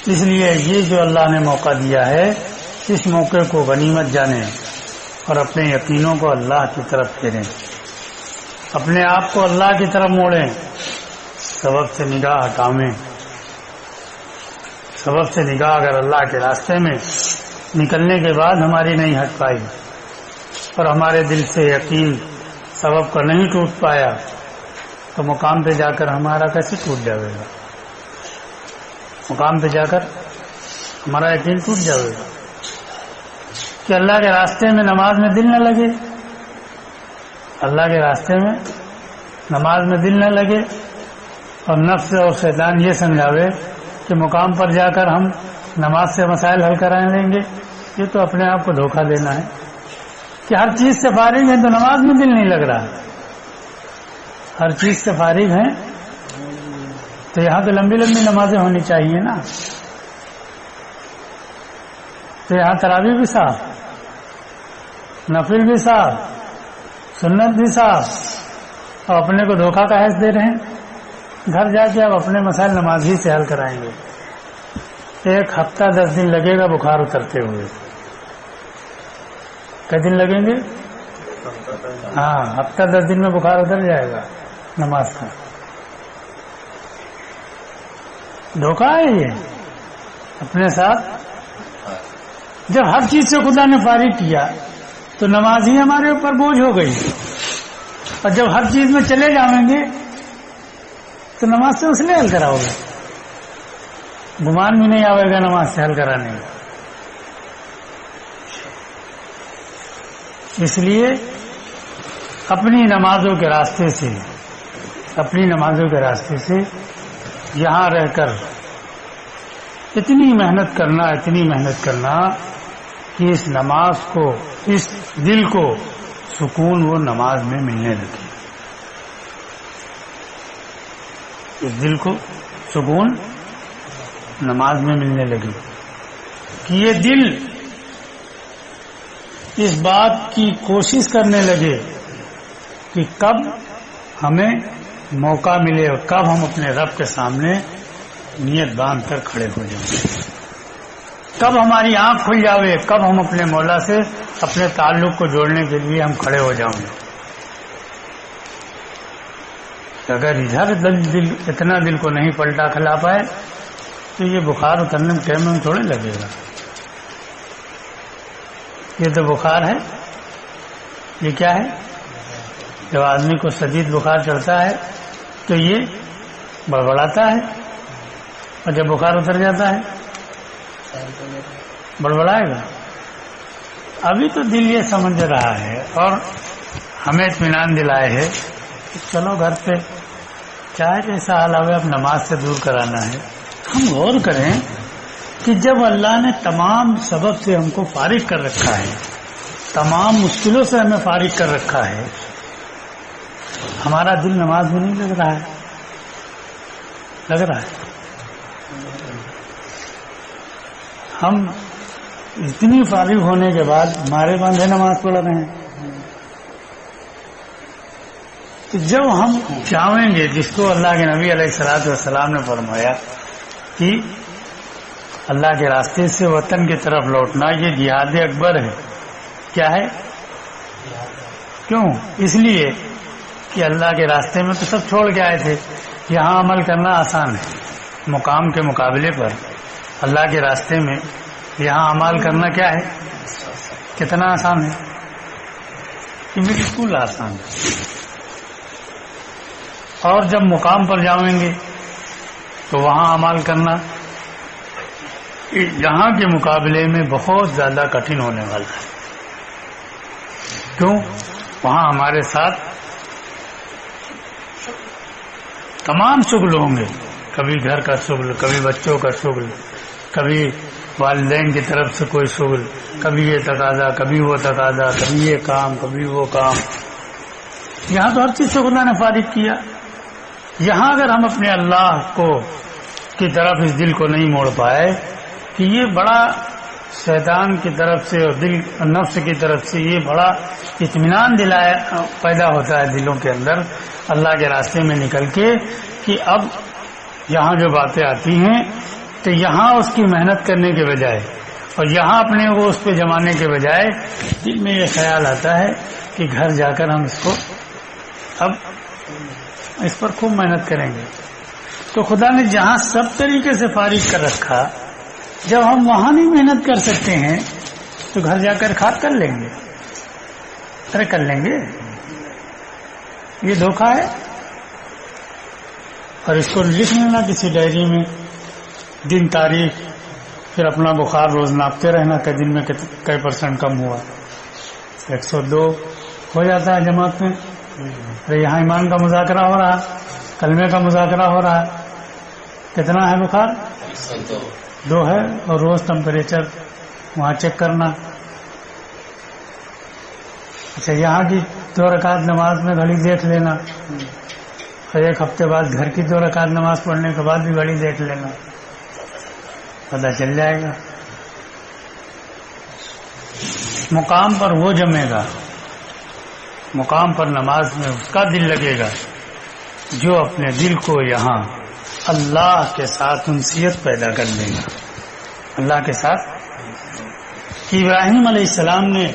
اس لیے یہ جو اللہ نے موقع دیا ہے اس موقع کو غنیمت جانیں اور اپنے یقینوں کو اللہ کی طرف پھیریں، اپنے آپ کو اللہ کی طرف موڑیں، سبب سے نگاہ ہٹاویں۔ سبب سے نگاہ اگر اللہ کے راستے میں نکلنے کے بعد ہماری نہیں ہٹ پائی اور ہمارے دل سے یقین سبب کا نہیں ٹوٹ پایا تو مقام پہ جا کر ہمارا کیسے ٹوٹ جائے گا؟ مقام پہ جا کر ہمارا یقین ٹوٹ جائے گا کہ اللہ کے راستے میں نماز میں دل نہ لگے، اللہ کے راستے میں نماز میں دل نہ لگے اور نفس اور شیطان یہ سمجھاوے کہ مقام پر جا کر ہم نماز سے مسائل حل کرا لیں گے، یہ تو اپنے آپ کو دھوکہ دینا ہے کہ ہر چیز سے فارغ ہے تو نماز میں دل نہیں لگ رہا، ہر چیز سے فارغ ہے تو یہاں تو لمبی لمبی نمازیں ہونی چاہیے نا، تو یہاں تراویح بھی صاف، نفل بھی صاف، سنت بھی صاف، اور اپنے کو دھوکہ کا حیث دے رہے ہیں۔ گھر جا کے اب اپنے مسائل نماز ہی سے حل کرائیں گے۔ 1 ہفتہ 10 دن لگے گا بخار اترتے ہوئے۔ کئی دن لگیں گے؟ ہاں، ہفتہ 10 دن میں بخار اتر جائے گا نماز کا۔ دھوکہ ہے یہ اپنے ساتھ۔ جب ہر چیز سے خدا نے فارغ کیا تو نماز ہی ہمارے اوپر بوجھ ہو گئی، اور جب ہر چیز میں چلے جائیں گے تو نماز سے اس لیے حل کراؤ گے، گمان بھی نہیں آئے گا نماز سے حل کرانے کا۔ اس لیے اپنی نمازوں کے راستے سے یہاں رہ کر اتنی محنت کرنا کہ اس نماز کو، اس دل کو سکون وہ نماز میں ملنے لگے، اس دل کو سکون نماز میں ملنے لگے کہ یہ دل اس بات کی کوشش کرنے لگے کہ کب ہمیں موقع ملے اور کب ہم اپنے رب کے سامنے نیت باندھ کر کھڑے ہو جائیں، کب ہماری آنکھ کھل جاوے، کب ہم اپنے مولا سے اپنے تعلق کو جوڑنے کے لیے ہم کھڑے ہو جاؤں گے۔ اگر ادھر دل اتنا دل کو نہیں پلٹا کھلا پائے تو یہ بخار اترنے میں ٹائم تھوڑے لگے گا۔ یہ تو بخار ہے، یہ کیا ہے؟ جب آدمی کو شدید بخار چڑھتا ہے تو یہ بڑبڑاتا ہے، اور جب بخار اتر جاتا ہے بڑبڑائے گا۔ ابھی تو دل یہ سمجھ رہا ہے اور ہمیں اطمینان دلائے ہے کہ چلو گھر پہ چاہے جیسا حال ہوئے اب نماز سے دور کرانا ہے۔ ہم غور کریں کہ جب اللہ نے تمام سبب سے ہم کو فارغ کر رکھا ہے، تمام مشکلوں سے ہمیں فارغ کر رکھا ہے، ہمارا دل نماز میں نہیں لگ رہا ہے، لگ رہا ہے۔ ہم اتنی فارغ ہونے کے بعد ہمارے بندے نماز پڑھ رہے ہیں۔ تو جب ہم چاہیں گے، جس کو اللہ کے نبی علیہ الصلوۃ والسلام نے فرمایا کہ اللہ کے راستے سے وطن کی طرف لوٹنا یہ جہاد اکبر ہے۔ کیا ہے؟ کیوں؟ اس لیے کہ اللہ کے راستے میں تو سب چھوڑ کے آئے تھے، یہاں عمل کرنا آسان ہے مقام کے مقابلے پر۔ اللہ کے راستے میں یہاں عمل کرنا کیا ہے؟ کتنا آسان ہے؟ کہ بالکل آسان ہے۔ اور جب مقام پر جائیں گے تو وہاں عمل کرنا یہاں کے مقابلے میں بہت زیادہ کٹھن ہونے والا ہے۔ کیوں؟ وہاں ہمارے ساتھ تمام شغل ہوں گے، کبھی گھر کا شغل، کبھی بچوں کا شغل، کبھی والدین کی طرف سے کوئی شغل، کبھی یہ تقاضا، کبھی وہ تقاضا، کبھی یہ کام، کبھی وہ کام۔ یہاں تو ہر چیز سے خدا نے فارغ کیا۔ یہاں اگر ہم اپنے اللہ کو کی طرف اس دل کو نہیں موڑ پائے کہ یہ بڑا شیطان کی طرف سے اور دل نفس کی طرف سے یہ بڑا اطمینان پیدا ہوتا ہے دلوں کے اندر اللہ کے راستے میں نکل کے کہ اب یہاں جو باتیں آتی ہیں تو یہاں اس کی محنت کرنے کے بجائے اور یہاں اپنے کو اس پہ جمانے کے بجائے دل میں یہ خیال آتا ہے کہ گھر جا کر ہم اس کو اب اس پر خوب محنت کریں گے. تو خدا نے جہاں سب طریقے سے فارغ کر رکھا، جب ہم وہاں نہیں محنت کر سکتے ہیں تو گھر جا کر کھاد کر لیں گے. ارے کر لیں گے، یہ دھوکہ ہے. اور اس کو لکھ لینا کسی ڈائری میں، دن تاریخ، پھر اپنا بخار روز ناپتے رہنا کہ دن میں کئی % کم ہوا. 102 ہو جاتا ہے جماعت میں. ارے یہاں ایمان کا مذاکرہ ہو رہا، کلمے کا مذاکرہ ہو رہا، کتنا ہے بخار؟ 2 ہے. اور روز ٹمپریچر وہاں چیک کرنا. اچھا یہاں کی 2 رکعت نماز میں گھڑی دیکھ لینا، اور 1 ہفتے بعد گھر کی 2 رکعت نماز پڑھنے کے بعد بھی گھڑی دیکھ لینا، پتہ چل جائے گا. مقام پر وہ جمے گا، مقام پر نماز میں اس کا دل لگے گا جو اپنے دل کو یہاں اللہ کے ساتھ انسیت پیدا کر لے گا. اللہ کے ساتھ ابراہیم علیہ السلام نے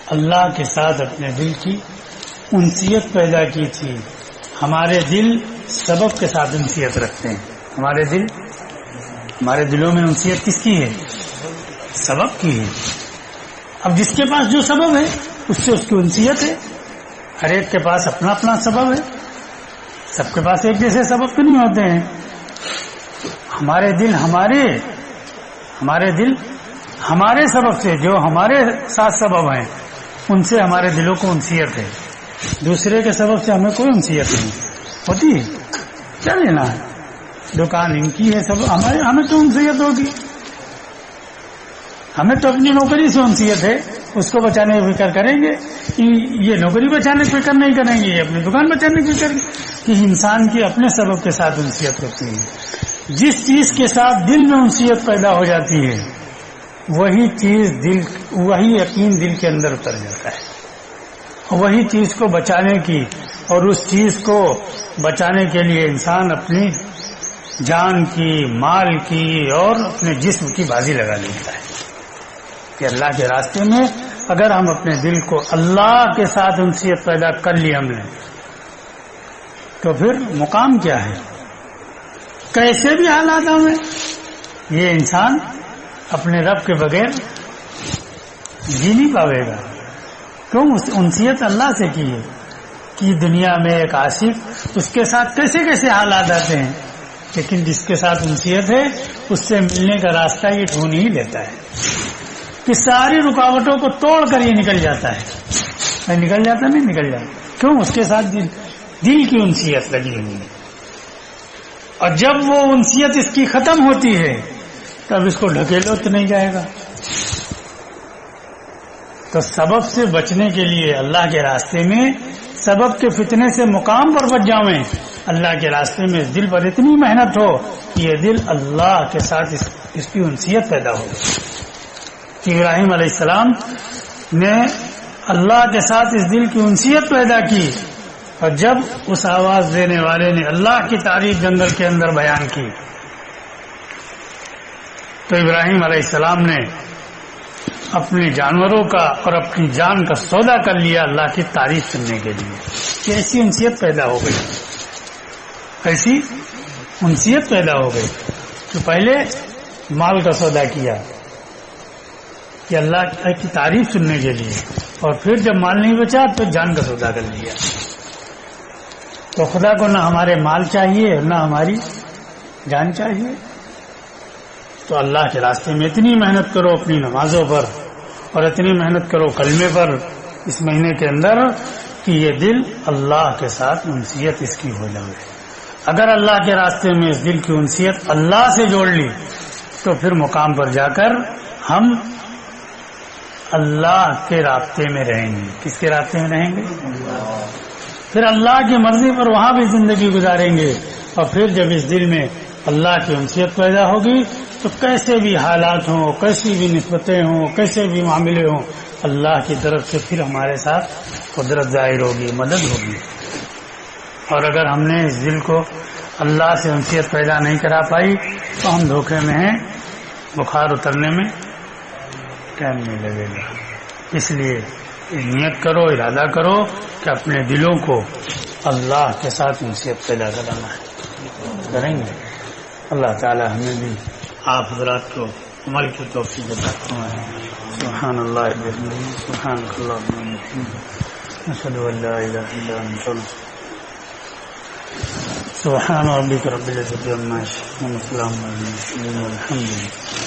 اللہ کے ساتھ اپنے دل کی انسیت پیدا کی تھی. ہمارے دل سبب کے ساتھ انسیت رکھتے ہیں. ہمارے دلوں میں انسیت کس کی ہے؟ سبب کی ہے. اب جس کے پاس جو سبب ہے اس سے اس کی انسیت ہے. ہر ایک کے پاس اپنا اپنا سبب ہے، سب کے پاس ایک جیسے سبب تو نہیں ہوتے ہیں. ہمارے دل ہمارے سبب سے، جو ہمارے ساتھ سبب ہیں ان سے ہمارے دلوں کو انسیت ہے. دوسرے کے سبب سے ہمیں کوئی انسیت نہیں ہوتی ہے. کیا لینا ہے؟ دکان ان کی ہے، سب ہمیں تو انسیت ہوگی. ہمیں تو اپنی نوکری سے انسیت ہے، اس کو بچانے کی فکر کریں گے. یہ نوکری بچانے کی فکر نہیں کریں گے، یہ اپنی دکان بچانے کی فکر. کہ انسان کی اپنے سبب کے ساتھ انسیت ہوتی ہے. جس چیز کے ساتھ دل میں انسیت پیدا ہو جاتی ہے وہی یقین دل کے اندر اتر جاتا ہے. وہی چیز کو بچانے کی، اور اس چیز کو بچانے کے لیے انسان اپنی جان کی، مال کی اور اپنے جسم کی بازی لگا لیتا ہے. کہ اللہ کے راستے میں اگر ہم اپنے دل کو اللہ کے ساتھ انسیت پیدا کر لی ہم نے، تو پھر مقام کیا ہے؟ کیسے بھی حالات میں یہ انسان اپنے رب کے بغیر جی نہیں پاوے گا. کیوں؟ انسیت اللہ سے کی ہے. کہ دنیا میں ایک عاشق، اس کے ساتھ کیسے کیسے حالات آتے ہیں، لیکن جس کے ساتھ انسیت ہے اس سے ملنے کا راستہ یہ ڈھونڈ ہی لیتا ہے کہ ساری رکاوٹوں کو توڑ کر یہ نکل جاتا ہے. نکل جاتا. کیوں؟ اس کے ساتھ دل کی انسیت لگی ہوئی ہے. اور جب وہ انسیت اس کی ختم ہوتی ہے تب اس کو ڈھکیلو تو نہیں جائے گا. تو سبب سے بچنے کے لیے اللہ کے راستے میں، سبب کے فتنے سے مقام پر بچ جاویں، اللہ کے راستے میں اس دل پر اتنی محنت ہو کہ یہ دل اللہ کے ساتھ اس کی انسیت پیدا ہو. ابراہیم علیہ السلام نے اللہ کے ساتھ اس دل کی انسیت پیدا کی، اور جب اس آواز دینے والے نے اللہ کی تعریف جنگل کے اندر بیان کی تو ابراہیم علیہ السلام نے اپنے جانوروں کا اور اپنی جان کا سودا کر لیا اللہ کی تعریف سننے کے لیے. کہ ایسی انسیت پیدا ہو گئی، ایسی انسیت پیدا ہو گئی کہ پہلے مال کا سودا کیا کہ اللہ کی تعریف سننے کے لیے، اور پھر جب مال نہیں بچا تو جان کا سودا کر لیا. تو خدا کو نہ ہمارے مال چاہیے نہ ہماری جان چاہیے. تو اللہ کے راستے میں اتنی محنت کرو اپنی نمازوں پر، اور اتنی محنت کرو کلمے پر اس مہینے کے اندر کہ یہ دل اللہ کے ساتھ انسیت اس کی ہو جائے. اگر اللہ کے راستے میں اس دل کی انسیت اللہ سے جوڑ لی تو پھر مقام پر جا کر ہم اللہ کے رابطے میں رہیں گے. کس کے رابطے میں رہیں گے؟ پھر اللہ کی مرضی پر وہاں بھی زندگی گزاریں گے. اور پھر جب اس دل میں اللہ کی انسیت پیدا ہوگی تو کیسے بھی حالات ہوں، کیسی بھی نسبتیں ہوں، کیسے بھی معاملے ہوں، اللہ کی طرف سے پھر ہمارے ساتھ قدرت ظاہر ہوگی، مدد ہوگی. اور اگر ہم نے اس دل کو اللہ سے انسیت پیدا نہیں کرا پائی تو ہم دھوکے میں ہیں، بخار اترنے میں ٹائم نہیں لگے گا. اس لیے نیت کرو، ارادہ کرو کہ اپنے دلوں کو اللہ کے ساتھ انسیت پیدا کرانا ہے. کریں گے. اللہ تعالی ہمیں بھی آپ حضرات کو عمل کی توفیق عطا فرمائے. سبحان اللہ سبحانک اللہم وبحمدک نشہد ان لا الہ الا انت سبحان ربک رب العزة عما یصفون وسلام علی المرسلین والحمد للہ.